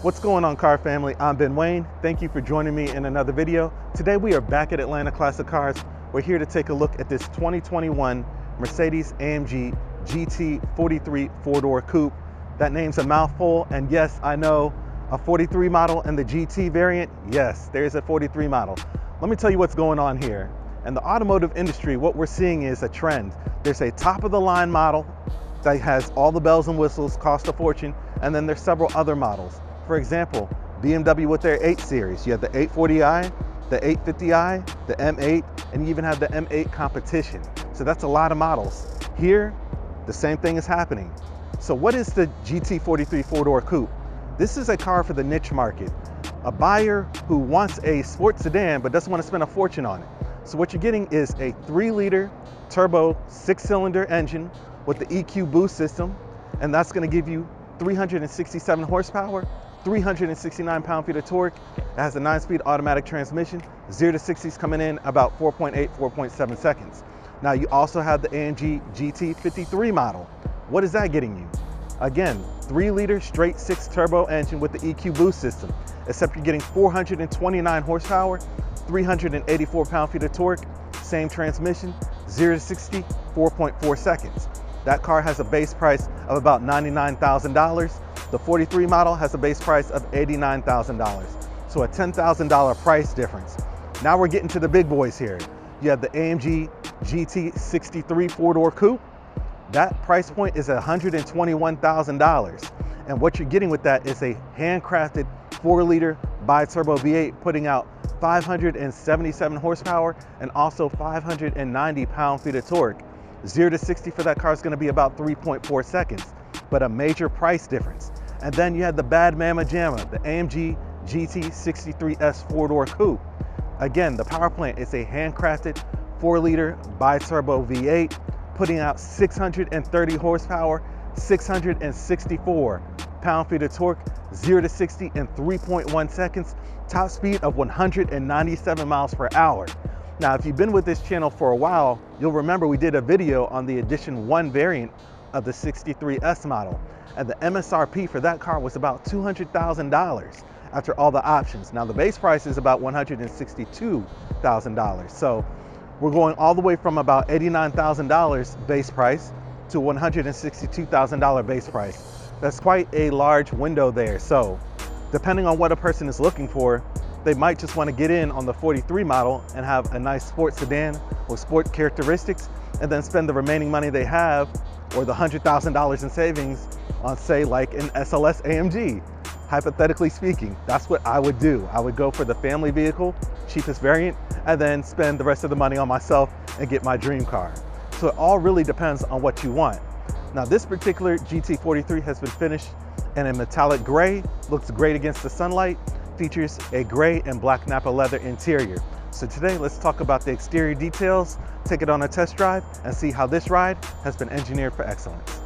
What's going on, car family? I'm Ben Wayne. Thank you for joining me in another video. Today we are back at Atlanta Classic Cars. We're here to take a look at this 2021 Mercedes-AMG GT 43 four-door coupe. That name's a mouthful, and yes, I know, a 43 model and the GT variant. Yes, there's a 43 model. Let me tell you what's going on here. In the automotive industry, what we're seeing is a trend. There's a top-of-the-line model that has all the bells and whistles, cost a fortune, and then there's several other models. For example, BMW with their 8 Series. You have the 840i, the 850i, the M8, and you even have the M8 Competition. So that's a lot of models. Here, the same thing is happening. So what is the GT43 four-door coupe? This is a car for the niche market. A buyer who wants a sports sedan but doesn't want to spend a fortune on it. So what you're getting is a 3-liter turbo 6-cylinder engine with the EQ boost system, and that's going to give you 367 horsepower, 369 pound-feet of torque. It has a 9-speed automatic transmission. 0 to 60s coming in about 4.8, 4.7 seconds. Now you also have the AMG GT 53 model. What is that getting you? Again, 3-liter straight 6 turbo engine with the EQ boost system, except you're getting 429 horsepower, 384 pound-feet of torque, same transmission, 0 to 60, 4.4 seconds. That car has a base price of about $99,000. The 43 model has a base price of $89,000. So a $10,000 price difference. Now we're getting to the big boys here. You have the AMG GT 63 four-door coupe. That price point is $121,000. And what you're getting with that is a handcrafted 4-liter bi-turbo V8 putting out 577 horsepower and also 590 pound-feet of torque. 0 to 60 for that car is going to be about 3.4 seconds, but a major price difference. And then you had the bad mamma jamma, the AMG GT 63S four-door coupe. Again, the power plant is a handcrafted 4-liter bi-turbo V8 putting out 630 horsepower, 664 pound-feet of torque, 0 to 60 in 3.1 seconds, top speed of 197 miles per hour. Now, if you've been with this channel for a while, you'll remember we did a video on the Edition 1 variant of the 63S model, and the MSRP for that car was about $200,000 after all the options. Now, the base price is about $162,000. So we're going all the way from about $89,000 base price to $162,000 base price. That's quite a large window there. So depending on what a person is looking for, they might just want to get in on the 43 model and have a nice sports sedan with sport characteristics, and then spend the remaining money they have, or the $100,000 in savings, on, say, like an SLS AMG. Hypothetically speaking, that's what I would do. I would go for the family vehicle, cheapest variant, and then spend the rest of the money on myself and get my dream car. So it all really depends on what you want. Now, this particular GT43 has been finished in a metallic gray, looks great against the sunlight, features a gray and black Napa leather interior. So today, let's talk about the exterior details, take it on a test drive, and see how this ride has been engineered for excellence.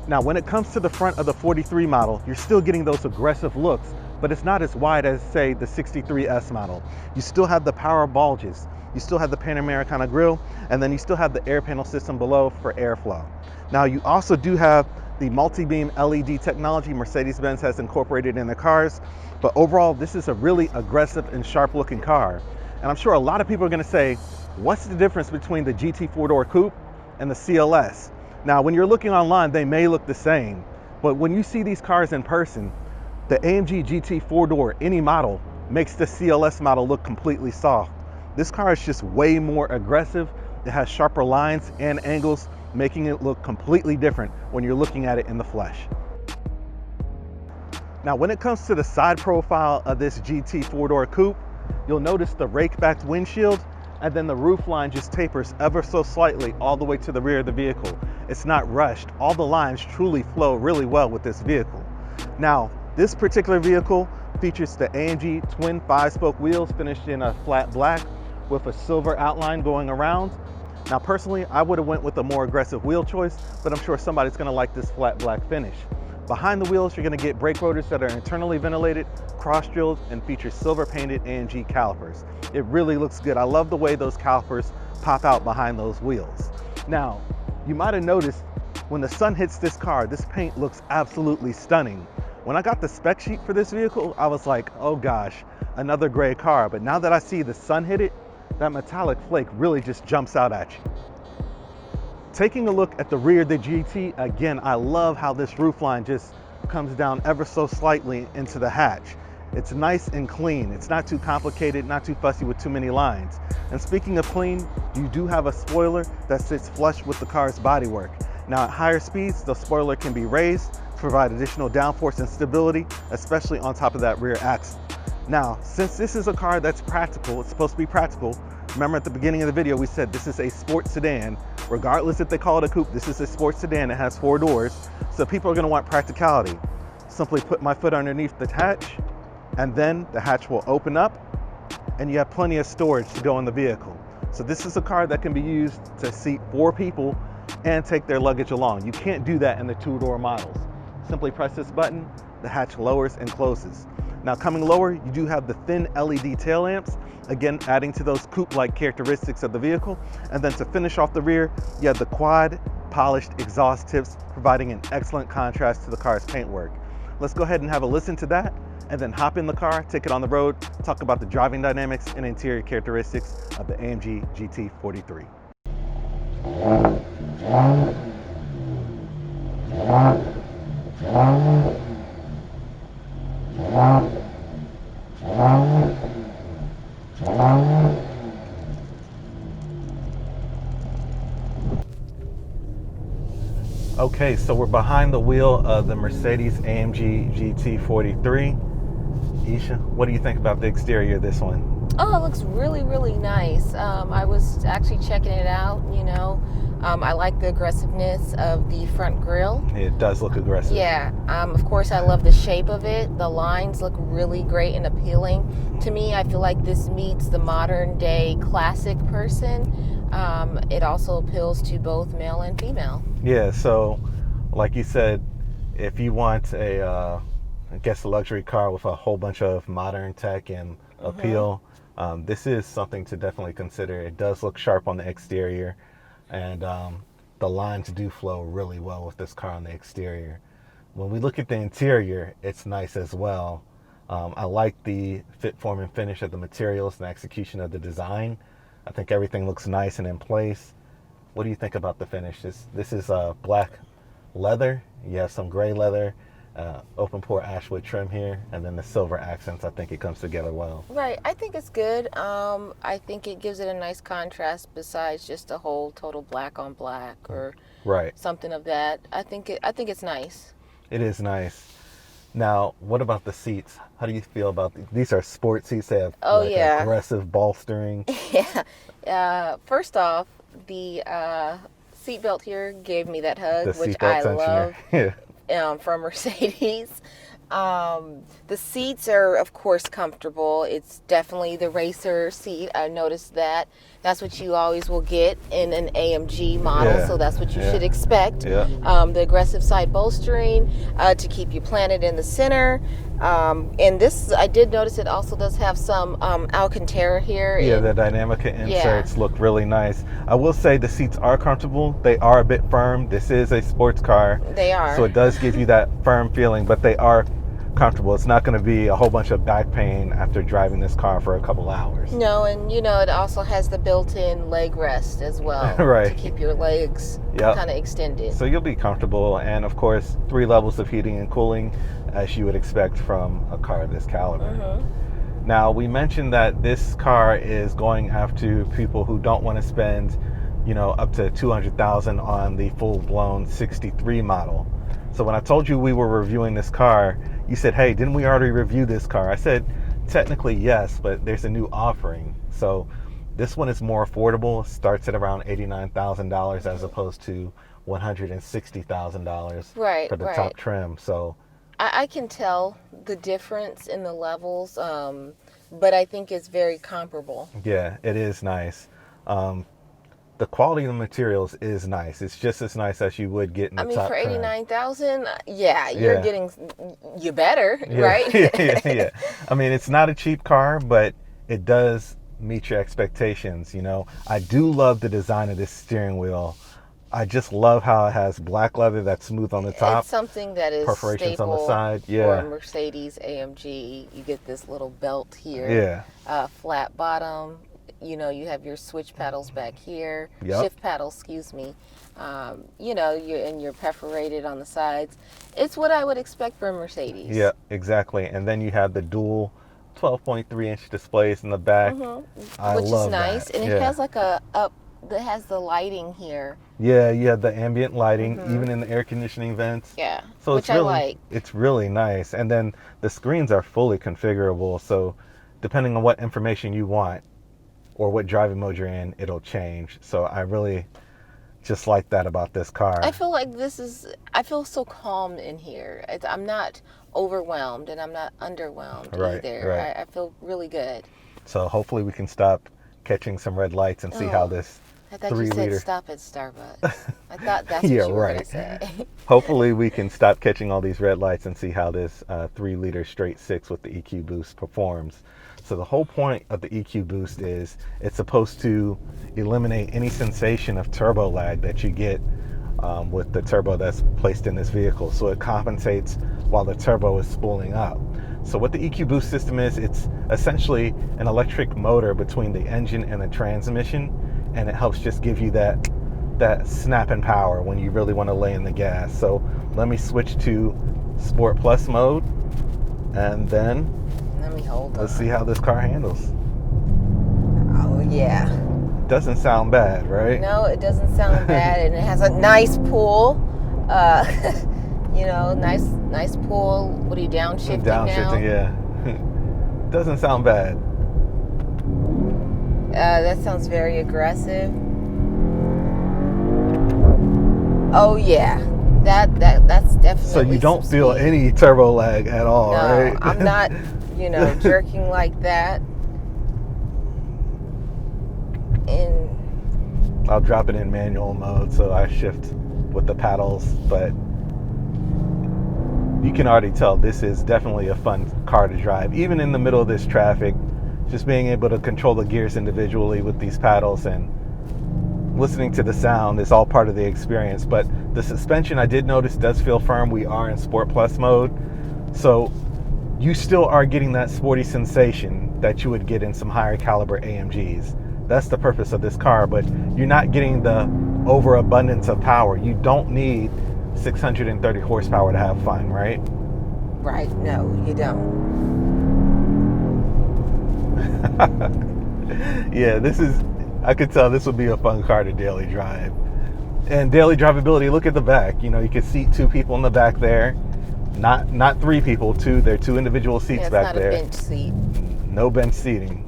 Now, when it comes to the front of the 43 model, you're still getting those aggressive looks, but it's not as wide as, say, the 63S model. You still have the power bulges, you still have the Panamericana grille, and then you still have the air panel system below for airflow. Now, you also do have the multi-beam LED technology Mercedes-Benz has incorporated in their cars, but overall, this is a really aggressive and sharp looking car. And I'm sure a lot of people are gonna say, what's the difference between the GT four-door coupe and the CLS? Now, when you're looking online, they may look the same, but when you see these cars in person, the AMG GT four-door, any model, makes the CLS model look completely soft. This car is just way more aggressive. It has sharper lines and angles, making it look completely different when you're looking at it in the flesh. Now, when it comes to the side profile of this GT four-door coupe, you'll notice the rake-backed windshield, and then the roof line just tapers ever so slightly all the way to the rear of the vehicle. It's not rushed. All the lines truly flow really well with this vehicle. Now, this particular vehicle features the AMG twin 5-spoke wheels finished in a flat black with a silver outline going around. Now, personally, I would have went with a more aggressive wheel choice, but I'm sure somebody's gonna like this flat black finish. Behind the wheels, you're gonna get brake rotors that are internally ventilated, cross-drilled, and feature silver-painted AMG calipers. It really looks good. I love the way those calipers pop out behind those wheels. Now, you might have noticed when the sun hits this car, this paint looks absolutely stunning. When I got the spec sheet for this vehicle, I was like, oh gosh, another gray car. But now that I see the sun hit it, that metallic flake really just jumps out at you. Taking a look at the rear of the GT, again, I love how this roofline just comes down ever so slightly into the hatch. It's nice and clean. It's not too complicated, not too fussy with too many lines. And speaking of clean, you do have a spoiler that sits flush with the car's bodywork. Now at higher speeds, the spoiler can be raised to provide additional downforce and stability, especially on top of that rear axle. Now, since this is a car that's practical, it's supposed to be practical. Remember at the beginning of the video, we said this is a sports sedan. Regardless if they call it a coupe, this is a sports sedan that has 4 doors. So people are gonna want practicality. Simply put my foot underneath the hatch, and then the hatch will open up and you have plenty of storage to go in the vehicle. So this is a car that can be used to seat 4 people and take their luggage along. You can't do that in the 2-door models. Simply press this button, the hatch lowers and closes. Now coming lower, you do have the thin LED tail lamps, again adding to those coupe-like characteristics of the vehicle. And then to finish off the rear, you have the quad polished exhaust tips, providing an excellent contrast to the car's paintwork. Let's go ahead and have a listen to that, and then hop in the car, take it on the road, talk about the driving dynamics and interior characteristics of the AMG GT 43. Okay, so we're behind the wheel of the Mercedes-AMG GT 43. Isha, what do you think about the exterior of this one? Oh, it looks really, really nice. I was actually checking it out, you know. I like the aggressiveness of the front grille. It does look aggressive. Yeah. Of course, I love the shape of it. The lines look really great and appealing. To me, I feel like this meets the modern day classic person. It also appeals to both male and female. Yeah, so like you said, if you want a, I guess a luxury car with a whole bunch of modern tech and appeal, this is something to definitely consider. It does look sharp on the exterior, and the lines do flow really well with this car on the exterior. When we look at the interior, it's nice as well. I like the fit, form, and finish of the materials and execution of the design. I think everything looks nice and in place. What do you think about the finish? This is black leather. You have some gray leather, open pore ashwood trim here, and then the silver accents. I think it comes together well. Right. I think it's good. I think it gives it a nice contrast besides just a whole total black on black or something of that. I think it's nice. It is nice. Now, what about the seats? How do you feel about these? Are sport seats. They have aggressive bolstering. Yeah. First off, the seatbelt here gave me that hug, which I love from Mercedes. The seats are, of course, comfortable. It's definitely the racer seat. I noticed that. That's what you always will get in an AMG model, so that's what you should expect. The aggressive side bolstering to keep you planted in the center. And this, I did notice it also does have some Alcantara here. Yeah, the Dynamica inserts look really nice. I will say the seats are comfortable. They are a bit firm. This is a sports car. They are. So it does give you that firm feeling, but they are comfortable. It's not going to be a whole bunch of back pain after driving this car for a couple hours. No, and you know, it also has the built-in leg rest as well to keep your legs kind of extended. So you'll be comfortable, and of course 3 levels of heating and cooling as you would expect from a car of this caliber. Now, we mentioned that this car is going after people who don't want to spend, you know, up to $200,000 on the full-blown 63 model. So when I told you we were reviewing this car, you said, hey, didn't we already review this car? I said, technically yes, but there's a new offering. So this one is more affordable, starts at around $89,000 as opposed to $160,000 for the top trim. So I can tell the difference in the levels, but I think it's very comparable. Yeah, it is nice. The quality of the materials is nice. It's just as nice as you would get in the top trim. For $89,000, you're getting you better, right? Yeah. I mean, it's not a cheap car, but it does meet your expectations. You know, I do love the design of this steering wheel. I just love how it has black leather that's smooth on the top. It's something that is perforations staple on the side. for a Mercedes-AMG. You get this little belt here. Yeah. Flat bottom. You know, you have your switch paddles back here. Yep. Shift paddles, excuse me. You know, you're perforated on the sides. It's what I would expect from a Mercedes. Yeah, exactly. And then you have the dual 12.3-inch displays in the back. Which is nice. That. And it has like that has the lighting here. Yeah, you have the ambient lighting, even in the air conditioning vents. Yeah, so which I like. It's really nice. And then the screens are fully configurable. So depending on what information you want or what driving mode you're in, it'll change. So I really just like that about this car. I feel like I feel so calm in here. I'm not overwhelmed and I'm not underwhelmed either. Right. I feel really good. So hopefully we can stop catching some red lights and see how this I thought you said stop at Starbucks. I thought that's what yeah, you were right. going to say. Hopefully we can stop catching all these red lights and see how this 3-liter straight 6 with the EQ boost performs. So the whole point of the EQ boost is it's supposed to eliminate any sensation of turbo lag that you get with the turbo that's placed in this vehicle. So it compensates while the turbo is spooling up. So what the EQ boost system is, it's essentially an electric motor between the engine and the transmission, and it helps just give you that snap and power when you really want to lay in the gas. So let me switch to Sport Plus mode, and then let's see how this car handles. Oh yeah. Doesn't sound bad, right? No, it doesn't sound bad, and it has a nice pull. You know, nice pull. What are you downshifting now? Downshifting, yeah. Doesn't sound bad. That sounds very aggressive. Oh yeah, that's definitely. So you don't feel any turbo lag at all, right? I'm not, jerking like that. And I'll drop it in manual mode, so I shift with the paddles, but you can already tell this is definitely a fun car to drive. Even in the middle of this traffic, just being able to control the gears individually with these paddles and listening to the sound is all part of the experience. But the suspension, I did notice, does feel firm. We are in Sport Plus mode, so you still are getting that sporty sensation that you would get in some higher caliber AMGs. That's the purpose of this car, but you're not getting the overabundance of power. You don't need 630 horsepower to have fun, right? Right, no, you don't. Yeah, I could tell this would be a fun car to daily drive. And daily drivability, look at the back. You can seat 2 people in the back there. Not 3 people, 2. There are 2 individual seats back there. It's not a bench seat. No bench seating.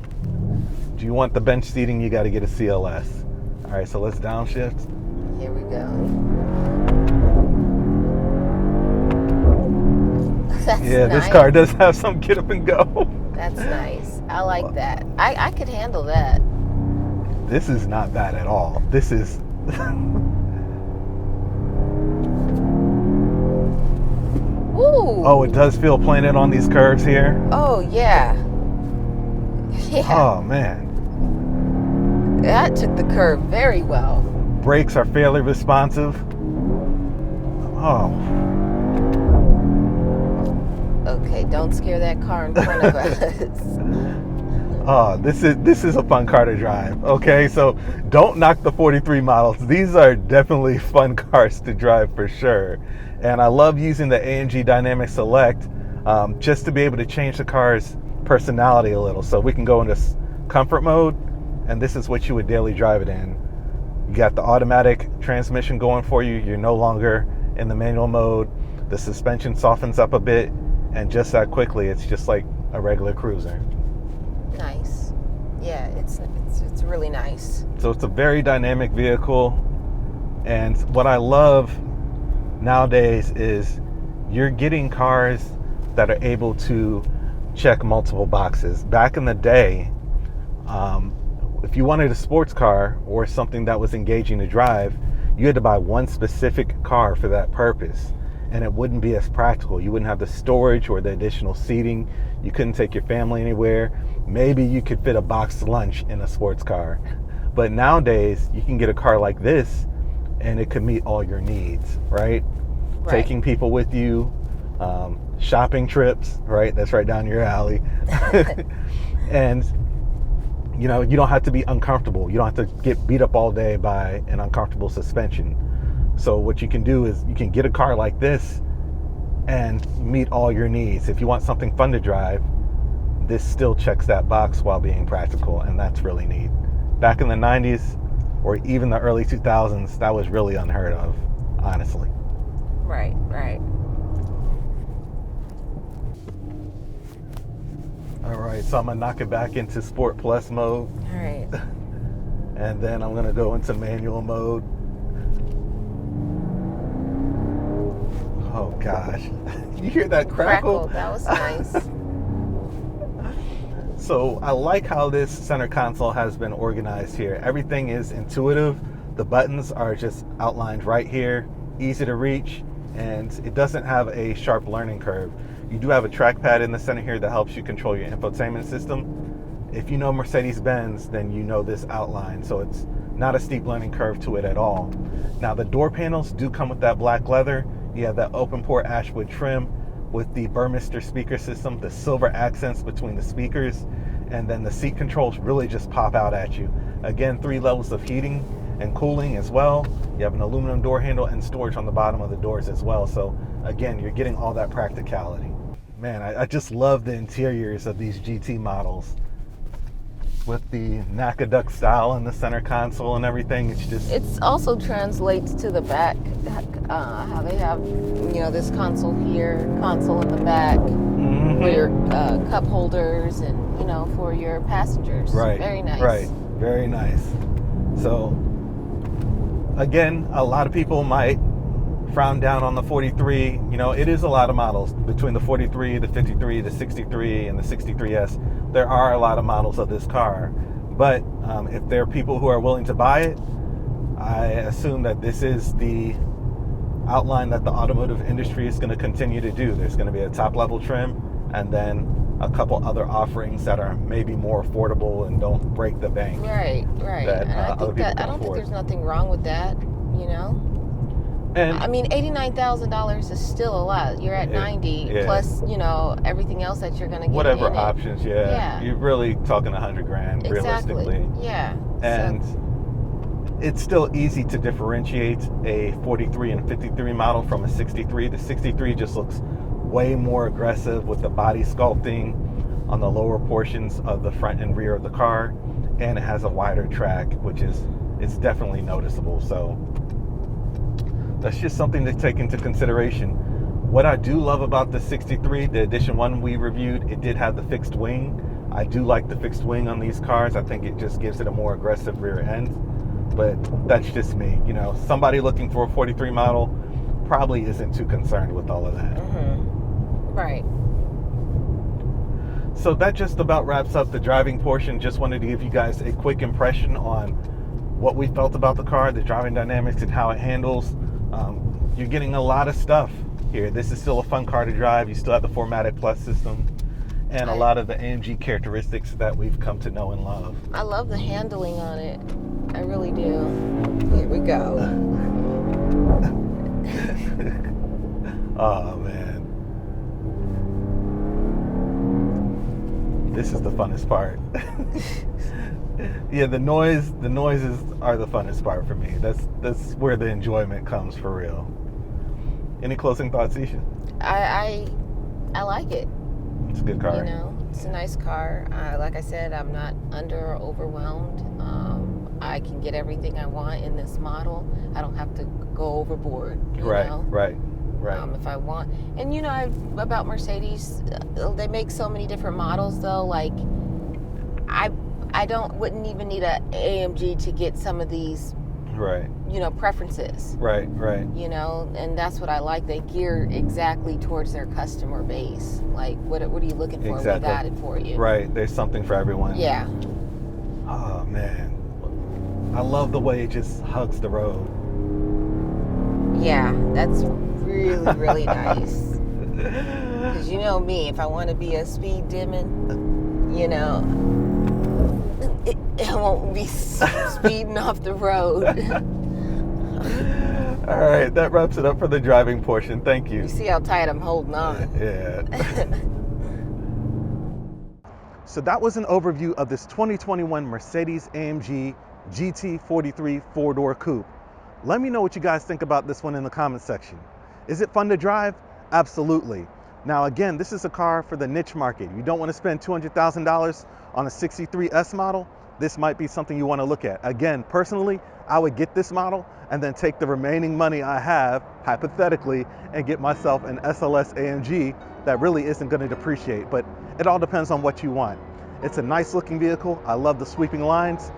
Do you want the bench seating, you got to get a CLS. All right, so let's downshift. Here we go. That's nice. This car does have some get up and go. That's nice. I like that. I could handle that. This is not bad at all. This is... Ooh. Oh, it does feel planted on these curves here. Oh, yeah. Yeah. Oh, man. That took the curve very well. Brakes are fairly responsive. Oh. Okay, don't scare that car in front of us. Oh, this is a fun car to drive. Okay, so don't knock the 43 models. These are definitely fun cars to drive for sure. And I love using the AMG Dynamic Select just to be able to change the car's personality a little. So we can go into comfort mode, and this is what you would daily drive it in. You got the automatic transmission going for you. You're no longer in the manual mode. The suspension softens up a bit, and just that quickly, it's just like a regular cruiser. Nice. Yeah, it's really nice. So it's a very dynamic vehicle, and what I love nowadays is you're getting cars that are able to check multiple boxes. Back in the day, if you wanted a sports car or something that was engaging to drive, you had to buy one specific car for that purpose, and it wouldn't be as practical. You wouldn't have the storage or the additional seating. You couldn't take your family anywhere. Maybe you could fit a boxed lunch in a sports car. But nowadays, you can get a car like this and it could meet all your needs, right? Taking people with you, shopping trips, right? That's right down your alley. And you know, you don't have to be uncomfortable. You don't have to get beat up all day by an uncomfortable suspension. So what you can do is you can get a car like this and meet all your needs. If you want something fun to drive, this still checks that box while being practical, and that's really neat. Back in the 90s or even the early 2000s, that was really unheard of, honestly. Right. All right, so I'm gonna knock it back into Sport Plus mode. All right. And then I'm gonna go into manual mode. Oh gosh, you hear that crackle? That was nice. So I like how this center console has been organized here. Everything is intuitive. The buttons are just outlined right here, easy to reach, and it doesn't have a sharp learning curve. You do have a trackpad in the center here that helps you control your infotainment system. If you know Mercedes-Benz, then you know this outline, so it's not a steep learning curve to it at all. Now the door panels do come with that black leather. You have that open port Ashwood trim with the Burmester speaker system, the silver accents between the speakers, and then the seat controls really just pop out at you. Again, 3 levels of heating and cooling as well. You have an aluminum door handle and storage on the bottom of the doors as well. So again, you're getting all that practicality. Man, I just love the interiors of these GT models. With the NACA style in the center console and everything, it's also translates to the back, how they have, you know, this console here, console in the back, for your cup holders and, you know, for your passengers. Right. Very nice. Right. Very nice. So, again, a lot of people might frown down on the 43. You know, it is a lot of models between the 43, the 53, the 63, and the 63S. There are a lot of models of this car, but if there are people who are willing to buy it, I assume that this is the outline that the automotive industry is going to continue to do. There's going to be a top level trim and then a couple other offerings that are maybe more affordable and don't break the bank. Right. And I don't think there's nothing wrong with that, you know. And I mean, $89,000 is still a lot. You're at 90 plus, you know, everything else that you're going to get. Whatever options, you're really talking $100,000 realistically. Yeah. And it's still easy to differentiate a 43 and 53 model from a 63. The 63 just looks way more aggressive with the body sculpting on the lower portions of the front and rear of the car, and it has a wider track, which is definitely noticeable. So that's just something to take into consideration. What I do love about the 63, the Edition 1 we reviewed, it did have the fixed wing. I do like the fixed wing on these cars. I think it just gives it a more aggressive rear end. But that's just me. You know, somebody looking for a 43 model probably isn't too concerned with all of that. Right. So that just about wraps up the driving portion. Just wanted to give you guys a quick impression on what we felt about the car, the driving dynamics, and how it handles. You're getting a lot of stuff here. This is still a fun car to drive. You still have the 4MATIC Plus system and a lot of the AMG characteristics that we've come to know and love. I love the handling on it. I really do. Here we go. Oh man, this is the funnest part. Yeah, the noises are the funnest part for me. That's where the enjoyment comes for real. Any closing thoughts, Isha? I like it. It's a good car. You know, it's a nice car. Like I said, I'm not under or overwhelmed. I can get everything I want in this model. I don't have to go overboard. You know? Right. If I want. And you know, about Mercedes, they make so many different models though. Like, I wouldn't even need a AMG to get some of these, you know, preferences. Right. You know, and that's what I like. They gear exactly towards their customer base. Like, what are you looking for? Exactly. We got it for you. Right. There's something for everyone. Yeah. Oh man, I love the way it just hugs the road. Yeah, that's really, really nice. Because you know me, if I want to be a speed demon, you know, it won't be speeding off the road. All right, that wraps it up for the driving portion. Thank you. You see how tight I'm holding on. Yeah. So that was an overview of this 2021 Mercedes-AMG GT 43 four-door coupe. Let me know what you guys think about this one in the comment section. Is it fun to drive? Absolutely. Now again, this is a car for the niche market. You don't want to spend $200,000 on a 63S model. This might be something you want to look at. Again, personally, I would get this model and then take the remaining money I have, hypothetically, and get myself an SLS AMG that really isn't going to depreciate, but it all depends on what you want. It's a nice looking vehicle. I love the sweeping lines.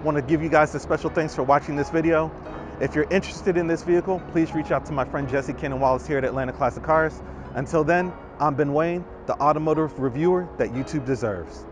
Want to give you guys a special thanks for watching this video. If you're interested in this vehicle, please reach out to my friend Jesse Cannon-Wallace here at Atlanta Classic Cars. Until then, I'm Ben Wayne, the automotive reviewer that YouTube deserves.